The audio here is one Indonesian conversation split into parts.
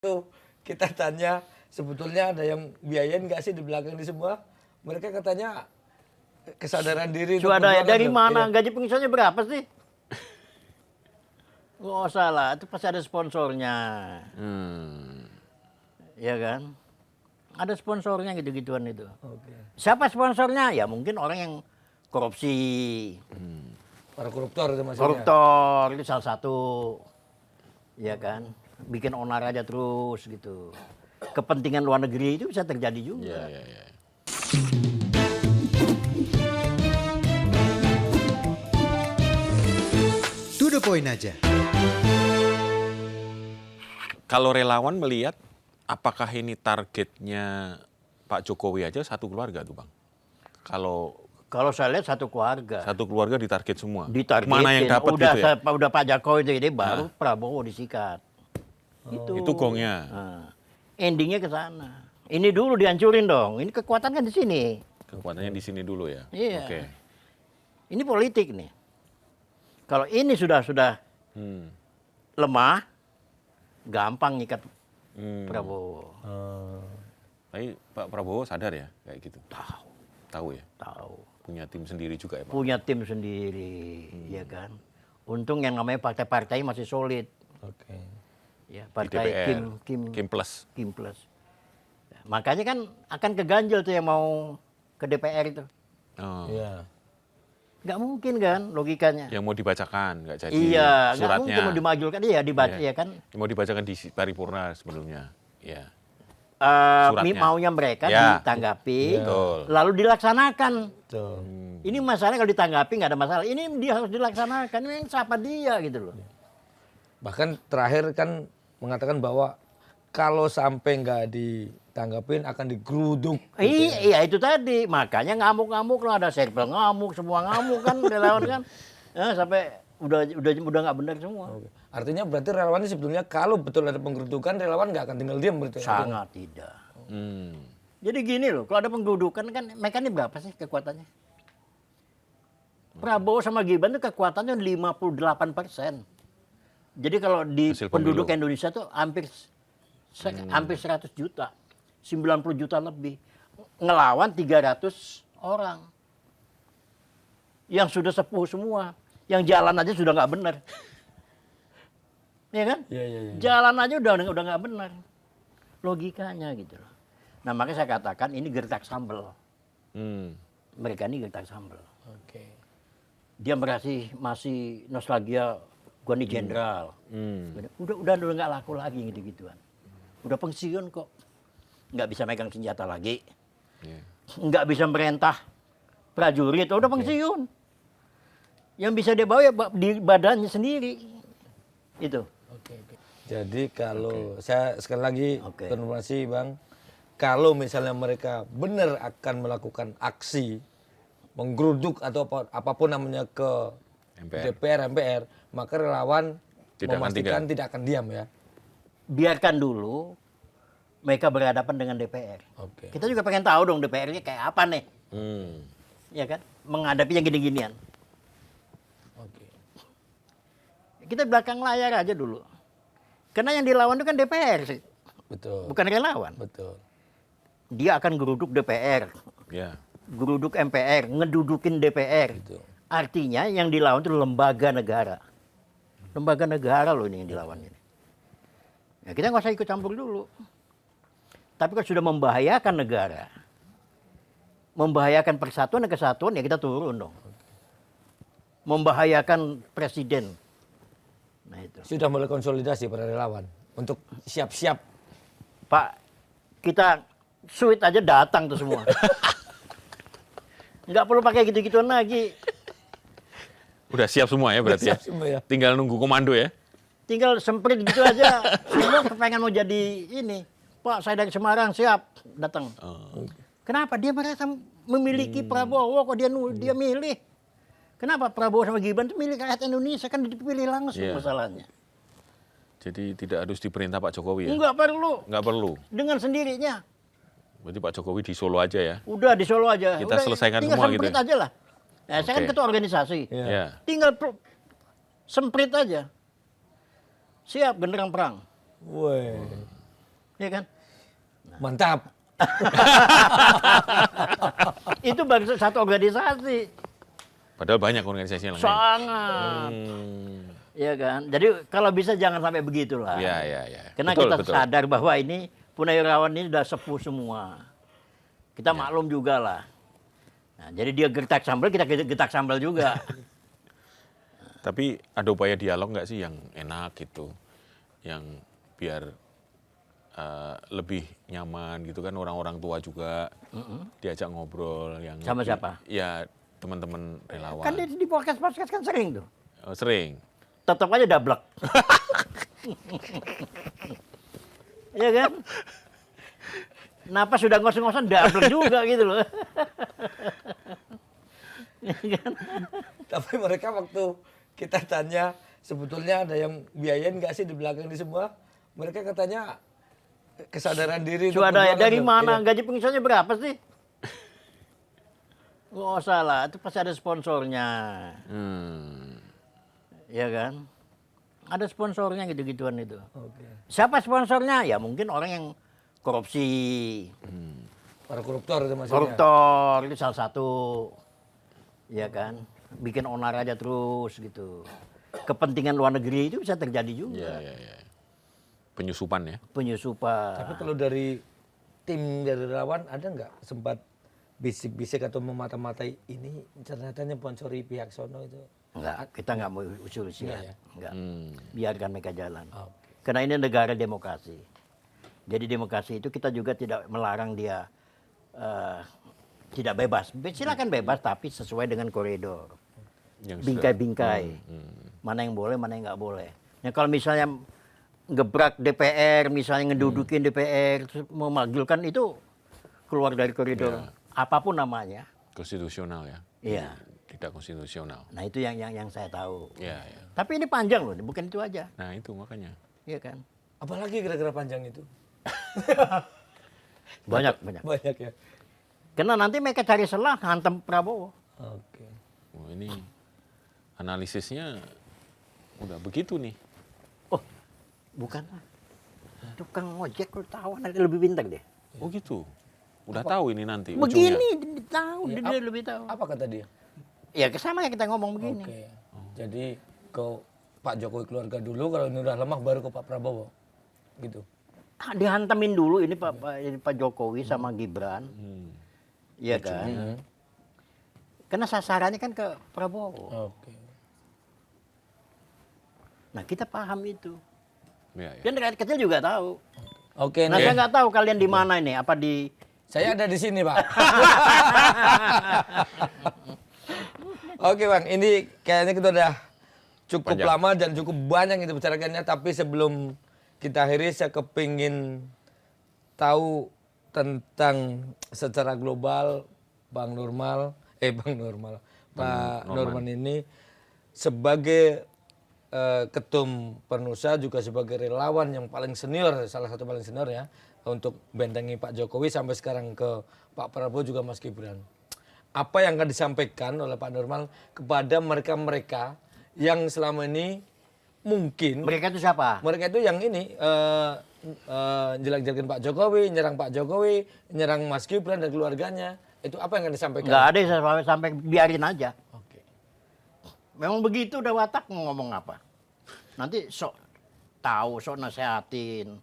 Tuh, kita tanya sebetulnya ada yang biayain nggak sih di belakang ini semua? Mereka katanya kesadaran diri. Swadaya dari mana? Iya. Gaji pensiunnya berapa sih? Nggak usah lah, itu pasti ada sponsornya. Ya kan? Ada sponsornya gitu-gituan itu. Oke. Siapa sponsornya? Ya mungkin orang yang korupsi. Para koruptor itu maksudnya. Koruptor itu salah satu. Ya kan? Bikin onar aja terus gitu. Kepentingan luar negeri itu bisa terjadi juga. Ya. To the point aja. Kalau relawan melihat, apakah ini targetnya Pak Jokowi aja satu keluarga tuh Bang? Kalau saya lihat satu keluarga. Satu keluarga ditarget semua. Ditargetin. Mana yang dapat gitu ya? Udah Pak Jokowi itu, baru Prabowo disikat. Itu gongnya. Nah, endingnya ke sana. Ini dulu dihancurin dong. Ini kekuatan kan di sini. Kekuatannya di sini dulu ya. Iya. Oke. Ini politik nih. Kalau ini sudah Hmm. lemah, gampang nyikat Prabowo. Tapi Pak Prabowo sadar ya kayak gitu. Tahu ya. Tahu. Punya tim sendiri juga ya Pak. Punya tim sendiri, ya kan. Untung yang namanya partai-partai masih solid. Oke. Ya, Di partai DPR. Kim Plus. Plus. Ya, makanya kan akan keganjel tuh yang mau ke DPR itu. Oh. Iya. Nggak mungkin kan logikanya. Yang mau dibacakan nggak jadi Iya, nggak suratnya. mungkin mau dimajulkan. Iya, dibaca Iya. ya kan. Yang mau dibacakan di paripurna sebelumnya. Ya. Suratnya. Maunya mereka Ya. ditanggapi, Betul. lalu dilaksanakan. Tuh. Ini masalahnya kalau ditanggapi nggak ada masalah. Ini dia harus dilaksanakan. Ini siapa dia gitu loh. Bahkan terakhir kan mengatakan bahwa kalau sampai nggak ditanggapin akan digeruduk. Iya itu tadi. Makanya ngamuk-ngamuk lah, ada serpel ngamuk, semua ngamuk kan relawan kan. Sampai udah nggak benar semua. Oke. Artinya berarti relawan ini sebetulnya kalau betul ada penggerudukan relawan nggak akan tinggal diam berarti. Sangat tidak. Hmm. Jadi gini loh, kalau ada penggerudukan kan mereka ini berapa sih kekuatannya? Prabowo sama Gibran itu kekuatannya 58%. Jadi kalau di Hasil penduduk pemilu. Indonesia tuh hampir 100 juta, 90 juta lebih. Ngelawan 300 orang. Yang sudah sepuh semua. Yang jalan aja sudah nggak benar. Iya kan? Iya. Jalan aja udah nggak benar. Logikanya gitu loh. Nah makanya saya katakan ini gertak sambel. Mereka ini gertak sambel. Oke. Dia masih nostalgia gua nih jenderal. Udah nggak laku lagi gitu-gituan. Udah pensiun kok. Nggak bisa megang senjata lagi. Yeah. Nggak bisa merintah prajurit. Udah pensiun. Yang bisa dia bawa ya di badannya sendiri. Itu. Oke. Jadi kalau saya sekali lagi Oke. konfirmasi Bang, kalau misalnya mereka benar akan melakukan aksi menggeruduk atau apapun namanya ke MPR. DPR, MPR, maka relawan Tidak akan memastikan tidak akan diam ya. Biarkan dulu mereka berhadapan dengan DPR. Oke. Kita juga pengen tahu dong DPR-nya kayak apa nih. Ya kan? Menghadapi yang gini-ginian. Oke. Kita belakang layar aja dulu. Karena yang dilawan itu kan DPR sih. Betul. Bukan relawan. Betul. Dia akan geruduk DPR. Ya. Geruduk MPR. Ngedudukin DPR. Betul. Artinya yang dilawan itu lembaga negara. Lembaga negara loh ini yang dilawan ini. Ya, kita nggak usah ikut campur dulu. Tapi kalau sudah membahayakan negara, membahayakan persatuan dan kesatuan, ya kita turun dong. Membahayakan presiden. Nah itu. Sudah mulai konsolidasi para relawan untuk siap-siap. Pak, kita suit aja datang tuh semua. Nggak perlu pakai gitu-gituan lagi. Udah siap semua ya berarti ya? Siap semua ya. Tinggal nunggu komando ya? Tinggal semprit gitu aja. Semua pengen mau jadi ini. Pak, saya dari Semarang, siap. Datang. Kenapa? Dia merasa memiliki Prabowo, kok dia milih. Kenapa Prabowo sama Gibran itu milih rakyat Indonesia? Kan dipilih langsung Iya. masalahnya. Jadi tidak harus diperintah Pak Jokowi ya? Enggak perlu. Nggak perlu. Dengan sendirinya. Berarti Pak Jokowi di Solo aja ya? Udah di Solo aja. Kita Udah, selesaikan tinggal semua gitu semprit ya? aja lah. Nah, saya kan Oke. ketua organisasi. Iya. Ya. Tinggal semprit aja. Siap genderang perang. Woi. Ya kan? Mantap. Itu baru satu organisasi. Padahal banyak organisasi yang lain. Sangat. Ya kan? Jadi kalau bisa jangan sampai begitulah. Iya, iya, iya. Karena Betul, kita betul. sadar bahwa ini Purnawirawan ini sudah sepuh semua. Kita maklum juga lah. Nah, jadi dia gertak sambal, kita gertak sambal juga. Tapi ada upaya dialog nggak sih yang enak gitu, yang biar lebih nyaman gitu kan, orang-orang tua juga diajak ngobrol yang Sama lebih- siapa? Ya teman-teman relawan. Kan di podcast kan sering tuh. Oh, sering. Tetap aja dablek. Iya kan? Kenapa sudah ngos-ngosan dablek juga gitu loh. Tapi mereka waktu kita tanya sebetulnya ada yang biayain nggak sih di belakang ini semua? Mereka katanya kesadaran diri. untuk Swadaya berjualan dari tuh. mana? Iya. Gaji pengisiannya berapa sih? Nggak usah lah, itu pasti ada sponsornya. Ya kan? Ada sponsornya gitu-gituan itu. Oke. Siapa sponsornya? Ya mungkin orang yang korupsi. Para koruptor itu maksudnya. Koruptor itu salah satu. Ya kan? Bikin onar aja terus gitu. Kepentingan luar negeri itu bisa terjadi juga. Iya, iya, iya. Penyusupan ya. Penyusupan. Tapi kalau dari tim dari relawan ada nggak sempat bisik-bisik atau memata-matai ini ternyata sponsori pihak sono itu? Enggak, kita nggak mau usul-usulan. Enggak ya? Enggak. Hmm. Biarkan mereka jalan. Oke. Karena ini negara demokrasi. Jadi demokrasi itu kita juga tidak melarang dia tidak bebas. Silakan bebas tapi sesuai dengan koridor. Yang Bingkai-bingkai. Mana yang boleh, mana yang nggak boleh. Nah kalau misalnya ngebrak DPR, misalnya ngedudukin DPR, terus memanggilkan itu keluar dari koridor apapun namanya. konstitusional ya. Iya. Tidak konstitusional. Nah itu yang saya tahu. Iya, iya. Tapi ini panjang loh, bukan itu aja. Nah itu makanya. Iya kan? Apalagi kira-kira panjang itu? Banyak. Banyak ya. Karena nanti mereka cari celah hantam Prabowo. Oke. Oh, ini analisisnya udah begitu nih. Oh, bukan lah. Tukang ojek lu tahu nanti lebih pintar deh. Oh gitu. Udah tahu ini nanti Begini ujungnya. dia tahu, Ya, dia lebih tahu. Apa kata dia? Ya sama yang kita ngomong begini. Oke. Jadi ke Pak Jokowi keluarga dulu, kalau ini udah lemah baru ke Pak Prabowo. Gitu. Ah, dihantamin dulu ini Pak Jokowi sama Gibran. Iya kan? Karena sasarannya kan ke Prabowo. Oke. Nah kita paham itu. Ya, ya. Dan rakyat kecil juga tahu. Oke, Nah nih. saya nggak tahu kalian di mana ini. Apa di Saya ada di sini, Pak. Oke, Bang. Ini kayaknya kita udah cukup Panjang. lama dan cukup banyak itu bicarakannya. Tapi sebelum kita akhiri, saya kepingin tahu tentang secara global Pak Norman ini sebagai ketum Pernusa juga sebagai relawan yang paling senior, salah satu paling senior ya, untuk bentengi Pak Jokowi sampai sekarang ke Pak Prabowo juga Mas Gibran. Apa yang akan disampaikan oleh Pak Norman kepada mereka-mereka yang selama ini mungkin mereka itu siapa? mereka itu yang ini jelek-jelekin Pak Jokowi, nyerang Pak Jokowi, nyerang Mas Gibran dan keluarganya. Itu apa yang akan disampaikan? Nggak ada yang sampai biarin aja. Oke. Memang begitu udah watak mau ngomong apa. Nanti sok tahu, sok nasehatin.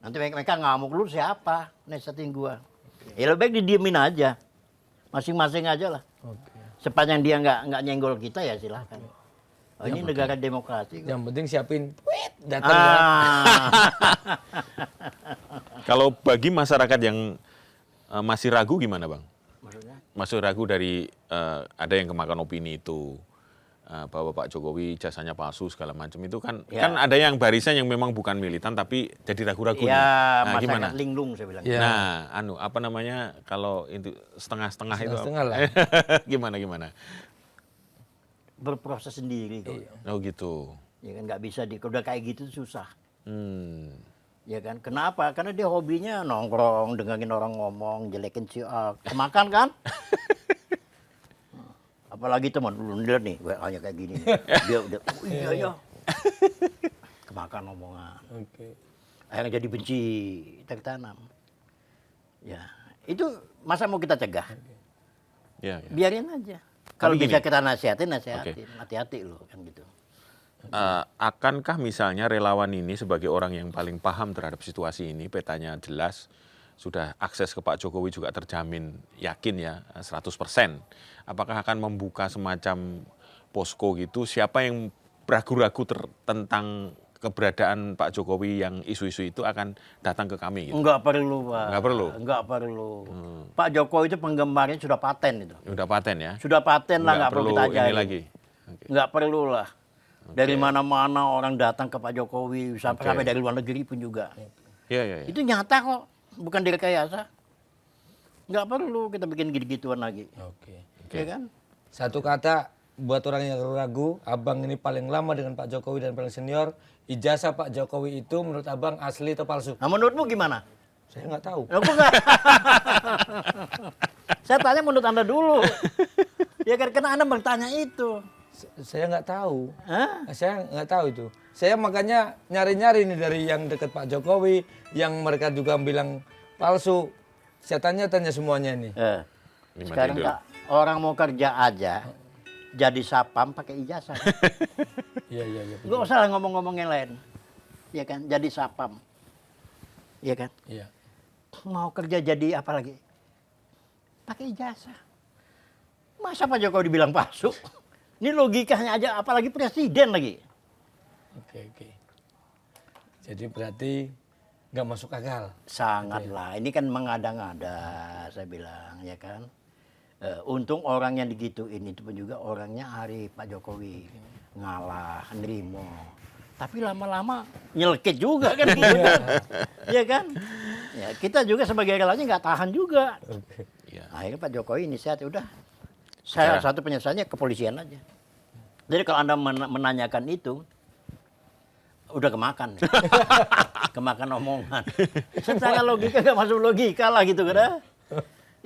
Nanti mereka ngamuk, lu siapa nasehatin gua. Ya lebih baik didiemin aja. Masing-masing aja lah. Oke. Sepanjang dia nggak nyenggol kita ya silahkan. Oh, ini negara demokrasi. kok. Yang penting siapin tweet datang ya. Ah. Kalau bagi masyarakat yang masih ragu gimana, Bang? Maksudnya? Masih ragu dari ada yang kemakan opini itu bahwa Pak Jokowi jasanya palsu segala macam itu kan Ya. kan ada yang barisan yang memang bukan militan tapi jadi ragu-ragu nih. Ya Nah, gimana? masyarakat linglung saya bilang. Ya. Nah, apa namanya kalau itu setengah-setengah itu Setengah-setengah lah. gimana? Berproses sendiri kok. Oh gitu. Ya kan nggak bisa udah kayak gitu susah. Hmm. Ya kan? Kenapa? Karena dia hobinya nongkrong, dengerin orang ngomong, jelekin si A. Kemakan kan? Apalagi teman lu lihat nih, hanya kayak gini. Nih. Dia udah, oh iya ya. Kemakan omongan. Oke. akhirnya jadi benci tertanam. Ya, itu masa mau kita cegah? Ya, ya. Biarin aja. Kalau Tapi bisa gini. kita nasihatin, hati-hati loh kan gitu. Akankah misalnya relawan ini sebagai orang yang paling paham terhadap situasi ini, petanya jelas, sudah akses ke Pak Jokowi juga terjamin, yakin ya 100%. Apakah akan membuka semacam posko gitu, siapa yang ragu-ragu tentang keberadaan Pak Jokowi yang isu-isu itu akan datang ke kami gitu? Enggak perlu, Pak. Nggak perlu? Enggak perlu. Pak Jokowi itu penggemarnya sudah paten itu. Udah paten ya? Sudah paten lah, nggak perlu kita ini ajarin. lagi. Oke. Nggak perlu lah. Dari mana-mana orang datang ke Pak Jokowi, sampai dari luar negeri pun juga. Iya, iya, iya. Itu nyata kok, bukan direkayasa. Nggak perlu kita bikin gitu-gituan lagi. Oke. Ya kan? Satu kata buat orang yang ragu, abang ini paling lama dengan Pak Jokowi dan paling senior. Ijazah Pak Jokowi itu menurut abang asli atau palsu? Nah menurutmu gimana? Saya nggak tahu. Aku nggak. Saya tanya menurut Anda dulu. Ya kan, karena Anda bertanya itu. Saya nggak tahu. Hah? Saya nggak tahu itu. Saya makanya nyari-nyari nih dari yang dekat Pak Jokowi, yang mereka juga bilang palsu. Saya tanya-tanya semuanya ini. Lima Sekarang judul. Kak, orang mau kerja aja, jadi sapam pakai ijazah. Iya, iya, iya. Nggak usah lah ngomong-ngomong yang lain. Ya kan, jadi sapam. Iya kan? Iya. Mau kerja jadi apa lagi? Pakai ijazah. Masa Pak Jokowi dibilang palsu? Ini logikanya aja, apalagi presiden lagi. Oke, oke. Jadi berarti nggak masuk akal. Sangatlah. Ini kan mengada-ngada, saya bilang, ya kan. Untung orang yang digituin itu pun juga orangnya hari Pak Jokowi ngalah, nerimo. Tapi lama-lama nyelkit juga kan gitu kan. Iya kan? Ya, kita juga sebagai relawannya nggak tahan juga. Iya. Akhirnya Pak Jokowi inisiatif, udah. Saya satu penyesalannya kepolisian aja. Jadi kalau Anda menanyakan itu, udah kemakan. Kemakan omongan. Secara logika nggak masuk logika lah gitu kan.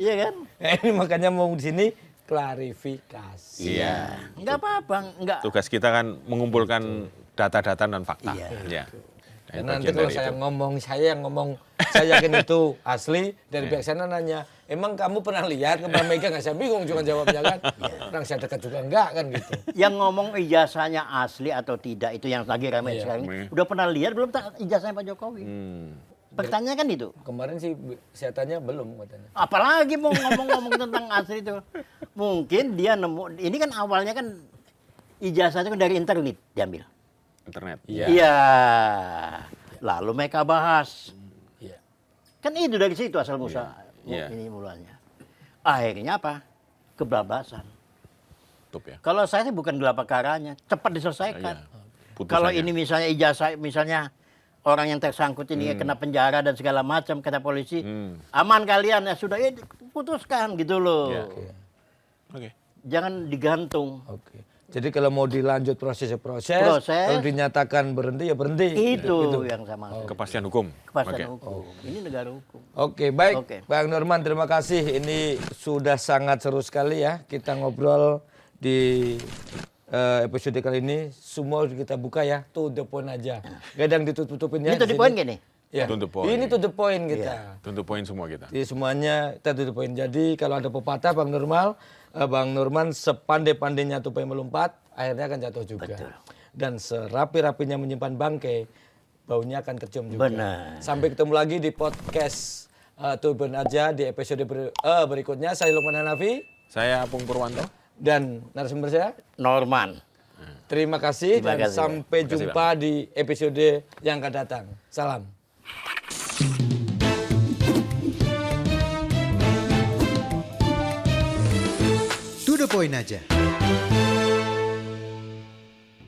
Iya kan? Ini makanya mau di sini klarifikasi. Iya. Nggak apa-apa, nggak. Tugas kita kan mengumpulkan data-data dan fakta. Iya. Ya. Dan nanti kalau saya yang ngomong, saya yakin itu asli, dari pihak sana nanya, emang kamu pernah lihat ke Mbak Mega nggak? Saya bingung juga jawabnya kan. Orang saya dekat juga enggak kan gitu. Yang ngomong ijazahnya asli atau tidak, itu yang lagi ramai Iya. sekarang ini. Udah pernah lihat belum ijazahnya Pak Jokowi? Pertanyaan kan itu. Kemarin sih saya tanya belum katanya. Apalagi mau ngomong-ngomong tentang asli itu. Mungkin dia nemu, ini kan awalnya kan ijazahnya kan dari internet diambil. Internet. Iya. Iya. Lalu mereka bahas. Iya. Kan itu dari situ asal musa Iya. ini mulanya. Akhirnya apa? Kebablasan. Tutup ya. Kalau saya sih bukan gelar perkaranya, cepat diselesaikan. Iya. Kalau Putusannya. ini misalnya ijazah, misalnya orang yang tersangkut ini kena penjara dan segala macam, kata polisi, aman kalian ya sudah, ya putuskan gitu loh. Iya. Oke. Jangan digantung. Oke. Jadi kalau mau dilanjut proses, kalau dinyatakan berhenti ya berhenti. Itu yang sama. Kepastian hukum. Kepastian Oke. hukum. Ini negara hukum. Oke, baik. Oke. Bang Norman, terima kasih. Ini sudah sangat seru sekali ya. Kita ngobrol di episode kali ini. Semua kita buka ya, to the point aja. Gadang ditutup-tutupin ya. Ini to the di point sini. gini. Ya. To the point. Ini to the point kita. Tentu poin semua kita. Jadi semuanya kita to the point. Jadi kalau ada pepatah Bang Norman sepandai-pandainya tupai melompat, akhirnya akan jatuh juga. Betul. Dan serapi-rapinya menyimpan bangkai, baunya akan tercium juga. Benar. Sampai ketemu lagi di podcast Turban aja di episode berikutnya. Saya Lukman Hanafi Saya Apung Purwanto. dan narasumber saya. Norman. Terima kasih Terima dan kasih. sampai Terima kasih, jumpa di episode yang akan datang. Salam. To the point aja.